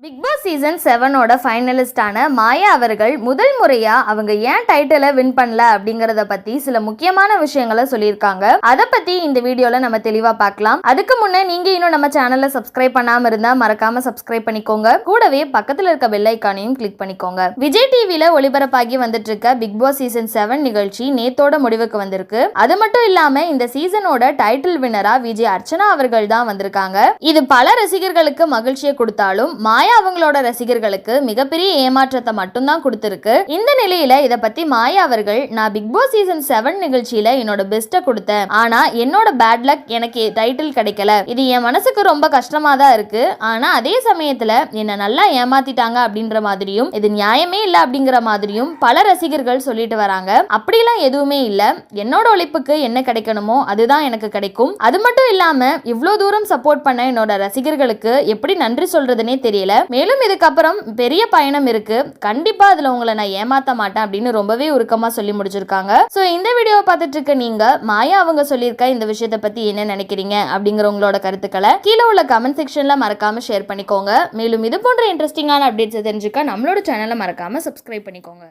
Big Boss season 7ஓட ஃபைனலிஸ்டான மாயா அவர்கள் முதல் முறையா அவங்க ஏன் டைட்டிலை வின் பண்ணல அப்படிங்கறத பத்தி சில முக்கியமான விஷயங்களை சொல்லியிருக்காங்க. அதை பத்தி இந்த வீடியோல நம்ம தெளிவா பார்க்கலாம். அதுக்கு முன்னே நீங்க இன்னும் நம்ம சேனலை சப்ஸ்கிரைப் பண்ணாம இருந்தா மறக்காம சப்ஸ்கிரைப் பண்ணிக்கோங்க. கூடவே பக்கத்துல இருக்க பெல் ஐக்கானையும் கிளிக் பண்ணிக்கோங்க. விஜய் டிவில ஒளிபரப்பாகி வந்துட்டு இருக்க பிக் பாஸ் சீசன் 7 நிகழ்ச்சி நேத்தோட முடிவுக்கு வந்திருக்கு. அது மட்டும் இல்லாம இந்த சீசனோட டைட்டில் வின்னரா விஜய் அர்ச்சனா அவர்கள் தான் வந்திருக்காங்க. இது பல ரசிகர்களுக்கு மகிழ்ச்சியை கொடுத்தாலும் மாயா அவங்களோட ரசிகர்களுக்கு மிகப்பெரிய ஏமாற்றத்தை மட்டும்தான் கொடுத்திருக்கு. இந்த நிலையில இத பத்தி மாயா அவர்கள், நான் பிக் பாஸ் சீசன் 7 நிகழ்ச்சியில என்னோட பெஸ்ட்டை கொடுத்தேன், ஆனா என்னோட பேட் லக் எனக்கு டைட்டில் கிடைக்கல, இது என் மனசுக்கு ரொம்ப கஷ்டமா தான் இருக்கு, ஆனா அதே சமயத்துல என்ன நல்லா ஏமாத்திட்டாங்க அப்படின்ற மாதிரியும் இது நியாயமே இல்ல அப்படிங்கிற மாதிரியும் பல ரசிகர்கள் சொல்லிட்டு வராங்க. அப்படிலாம் எதுவுமே இல்ல, என்னோட உழைப்புக்கு என்ன கிடைக்கணுமோ அதுதான் எனக்கு கிடைக்கும். அது மட்டும் இல்லாம இவ்வளவு தூரம் சப்போர்ட் பண்ண என்னோட ரசிகர்களுக்கு எப்படி நன்றி சொல்றதுனே தெரியல. மேலும் இதுக்கப்புறம் பெரிய பயணம் இருக்கு, கண்டிப்பா அதுல உங்களை நான் ஏமாத்த மாட்டேன் அப்படின்னு ரொம்பவே உருக்கமா சொல்லி முடிச்சிருக்காங்க. சோ இந்த வீடியோவை பார்த்துட்டு இருக்க நீங்க மாயா அவங்க சொல்லியிருக்க இந்த விஷயத்தை பத்தி என்ன நினைக்கிறீங்க அப்படிங்கிற உங்களோட கருத்துக்களை கீழே உள்ள கமெண்ட் செக்ஷன்ல மறக்காம ஷேர் பண்ணிக்கோங்க. மேலும் இது போன்ற இன்ட்ரெஸ்டிங்கான அப்டேட்ஸ் தெரிஞ்சுக்க நம்மளோட சேனலை மறக்காம சப்ஸ்கிரைப் பண்ணிக்கோங்க.